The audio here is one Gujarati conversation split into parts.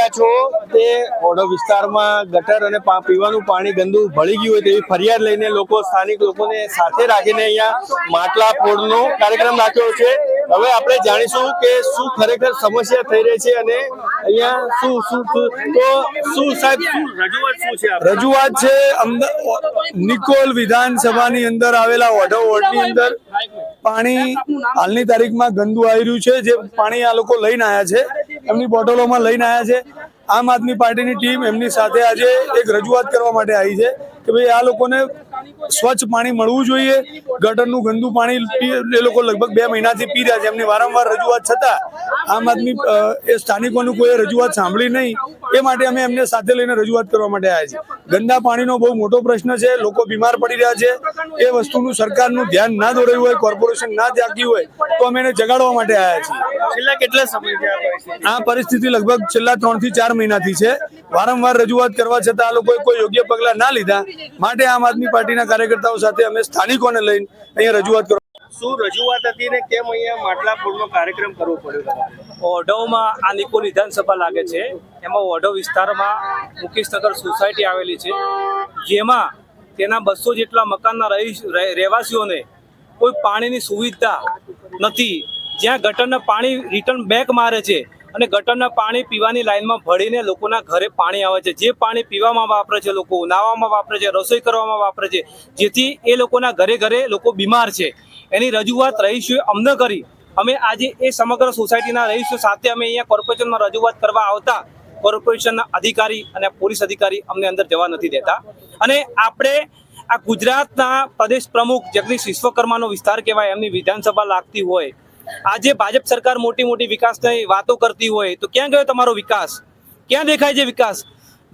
રહ્યા છો તે ઓઢવ વિસ્તારમાં ગટર અને પીવાનું પાણી ગંદુ ભળી ગયું હોય તેવી ફરિયાદ લઈને લોકો સ્થાનિક લોકોને સાથે રાખીને અહીંયા માટલા ફોડનો કાર્યક્રમ રાખ્યો છે। હવે આપણે જાણીશું કે શું ખરેખર સમસ્યા થઈ રહી છે અને અહીંયા શું સાહેબ રજૂઆત શું છે? રજૂઆત છે નિકોલ વિધાનસભાની અંદર આવેલા ઓઢવ વોર્ડની અંદર પાણી હાલની તારીખમાં ગંદુ આવી રહ્યું છે। જે પાણી આ લોકો લઈને આવ્યા છે, એમની બોટલોમાં લઈને આવ્યા છે। આમ આદમી પાર્ટીની ટીમ એમની સાથે આજે એક રજૂઆત કરવા માટે આવી છે કે ભાઈ આ લોકોને સ્વચ્છ પાણી મળવું જોઈએ। ગટરનું ગંદુ પાણી એ લોકો લગભગ 2 મહિનાથી પી રહ્યા છે। એમની વારંવાર રજૂઆત છતાં આમ આદમી એ સ્થાનિકોનું કોઈ રજૂઆત સાંભળી નહીં, એ માટે અમે એમને સાથે લઈને રજૂઆત કરવા માટે આવ્યા છીએ। ગંદા પાણીનો બહુ મોટો પ્રશ્ન છે, લોકો બીમાર પડી રહ્યા છે। એ વસ્તુનું સરકારનું ધ્યાન ના દોરાયું હોય, કોર્પોરેશન ના જાગ્યું હોય તો અમે એને જગાડવા માટે આવ્યા છીએ। છેલ્લા કેટલા સમયથી આ પરિસ્થિતિ લગભગ છેલ્લા 3 થી 4 મહિનાથી છે। વારંવાર રજૂઆત કરવા છતાં આ લોકોએ કોઈ યોગ્ય પગલાં ના લીધા માટે આમ આદમી પાર્ટીના કાર્યકર્તાઓ સાથે અમે સ્થાનિકોને લઈને અહીંયા રજૂઆત કરવા। શું રજૂઆત હતી ને કેમ અહીંયા માટલા ફોડનો કાર્યક્રમ કરવો પડ્યો? ઓઢવમાં આ નિકોલ વિધાનસભા લાગે છે, એમાં ઓઢવ વિસ્તારમાં મુકેશનગર સોસાયટી આવેલી છે, જેમાં તેના 200 જેટલા મકાનના રહેવાસીઓને કોઈ પાણીની સુવિધા નથી। જ્યાં ગટરના પાણી રિટર્ન બેક મારે છે અને ગટરના પાણી પીવાની લાઈનમાં ભળીને લોકોના ઘરે પાણી આવે છે। જે પાણી પીવામાં વાપરે છે, લોકો નાહવામાં વાપરે છે, રસોઈ કરવામાં વાપરે છે, જેથી એ લોકોના ઘરે ઘરે લોકો બીમાર છે। એની રજૂઆત રહીશું અમને કરી અમે આજે એ સમગ્ર સોસાયટીના રહીશું સાથે અમે અહીંયા કોર્પોરેશનમાં રજૂઆત કરવા આવતા કોર્પોરેશનના અધિકારી અને પોલીસ અધિકારી અમને અંદર જવા નથી દેતા। અને આપણે આ ગુજરાતના પ્રદેશ પ્રમુખ જગદીશ વિશ્વકર્માનો વિસ્તાર કહેવાય, એમની વિધાનસભા લાગતી હોય, આજે ભાજપ સરકાર મોટી મોટી વિકાસની વાતો કરતી હોય તો ક્યાં ગયો તમારો વિકાસ? ક્યાં દેખાય છે વિકાસ?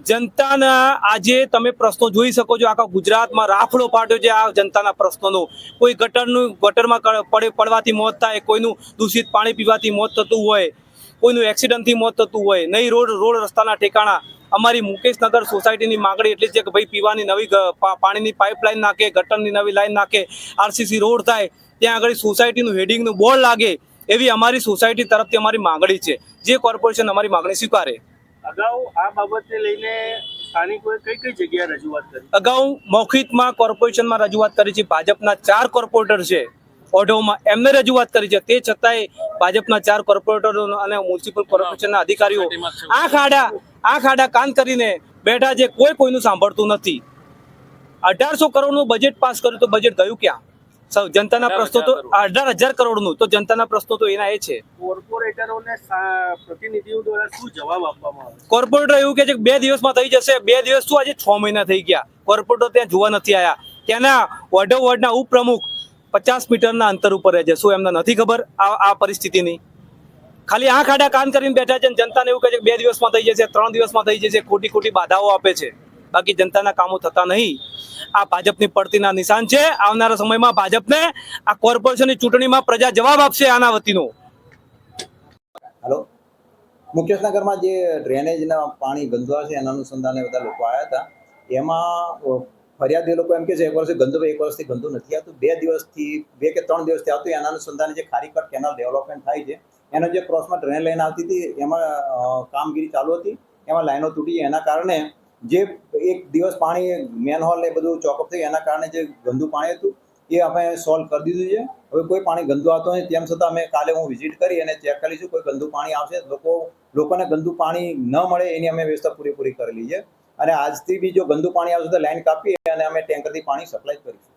જનતાના આજે તમે પ્રશ્નો જોઈ શકો છો, આખા ગુજરાતમાં રાફડો ફાટ્યો છે આ જનતાના પ્રશ્નોનો। કોઈ ગટરમાં પડવાથી મોત થાય, કોઈનું દૂષિત પાણી પીવાથી મોત થતું હોય, કોઈનું એક્સિડન્ટથી મોત થતું હોય, નહીં રોડ રસ્તાના ઠેકાણા। અમારી મુકેશનગર સોસાયટીની માંગણી એટલી છે કે ભાઈ પીવાની નવી પાણીની પાઇપલાઇન નાખે, ગટરની નવી લાઈન નાખે, આરસીસી રોડ થાય, ત્યાં આગળ સોસાયટીનું હેડિંગનું બોર્ડ લાગે, એવી અમારી સોસાયટી તરફથી અમારી માંગણી છે, જે કોર્પોરેશન અમારી માંગણી સ્વીકારે। અગાઉ આ બાબતને લઈને સ્થાનિકોએ કઈ જગ્યાએ રજૂઆત કરી? અગાઉ મૌખિકમાં કોર્પોરેશનમાં રજૂઆત કરી છે। ભાજપના 4 કોર્પોરેટર છે ઓઢવમાં, એમને રજૂઆત કરી છે, તે છતાંય ભાજપના 4 કોર્પોરેટરો અને મ્યુનિસિપલ કોર્પોરેશનના અધિકારીઓ આ ખાડા કાન કરીને બેઠા છે, કોઈનું સાંભળતું નથી। 1800 કરોડનું બજેટ પાસ કર્યું તો બજેટ ગયું ક્યાં? જનતાના પ્રશ્નો તો 18,000 કરોડનું, તો જનતાના પ્રશ્નો તો એના એ છે। કોર્પોરેટરોને પ્રતિનિધિઓ દ્વારા શું જવાબ આપવામાં આવે? કોર્પોરેટર એવું કે છે કે 2 દિવસમાં થઈ જશે। 2 દિવસ શું, આજે 6 મહિના થઈ ગયા, કોર્પોરેટર ત્યાં જોવા નથી આવ્યા। ત્યાંના ઓઢવ વોર્ડના ઉપપ્રમુખ 50 મીટરના અંતર ઉપર રહે છે, શું એમને નથી ખબર આ પરિસ્થિતિની? ખાલી આ ખાડા કાન કરીને બેઠા છે, જનતાને એવું કહે છે કે 2 દિવસમાં થઈ જશે, 3 દિવસમાં થઈ જશે, ખોટી બાધાઓ આપે છે, બાકી જનતાના કામો થતા નહીં। આ ભાજપની પડતીના નિશાન છે। આવનારા સમયમાં ભાજપને આ કોર્પોરેશનની ચૂંટણીમાં પ્રજા જવાબ આપશે આના વતીનો। હેલો, મુકેશનગરમાં જે ડ્રેનેજના પાણી ગંદુ આવે છે એના અનુસંધાને બધા લોકો આવ્યા હતા। એમાં ફરિયાદ એ લોકો એમ કે છે 1 વર્ષથી ગંદુ, 1 વર્ષથી ગંદુ નથી આવતું, 2 દિવસથી 2 કે 3 દિવસથી આવતું। એના અનુસંધાને જે ખારીકટ કેનાલ ડેવલપમેન્ટ થાય છે એનો જે ક્રોસમાં ડ્રેન લાઈન આવતી હતી એમાં કામગીરી ચાલુ હતી, એમાં લાઈનો તૂટી, એના કારણે જે 1 દિવસ પાણી મેનહોલ એ બધું ચોકઅપ થયું, એના કારણે જે ગંદુ પાણી હતું એ અમે સોલ્વ કરી દીધું છે। હવે કોઈ પાણી ગંદુ આવતું નથી, તેમ છતાં અમે કાલે હું વિઝિટ કરી અને ચેક કરીશું કોઈ ગંદુ પાણી આવશે, લોકોને ગંદુ પાણી ન મળે એની અમે વ્યવસ્થા પૂરેપૂરી કરેલી છે। અને આજથી બી જો ગંદુ પાણી આવશે તો લાઈન કાપી અને અમે ટેન્કરથી પાણી સપ્લાય કરીશું।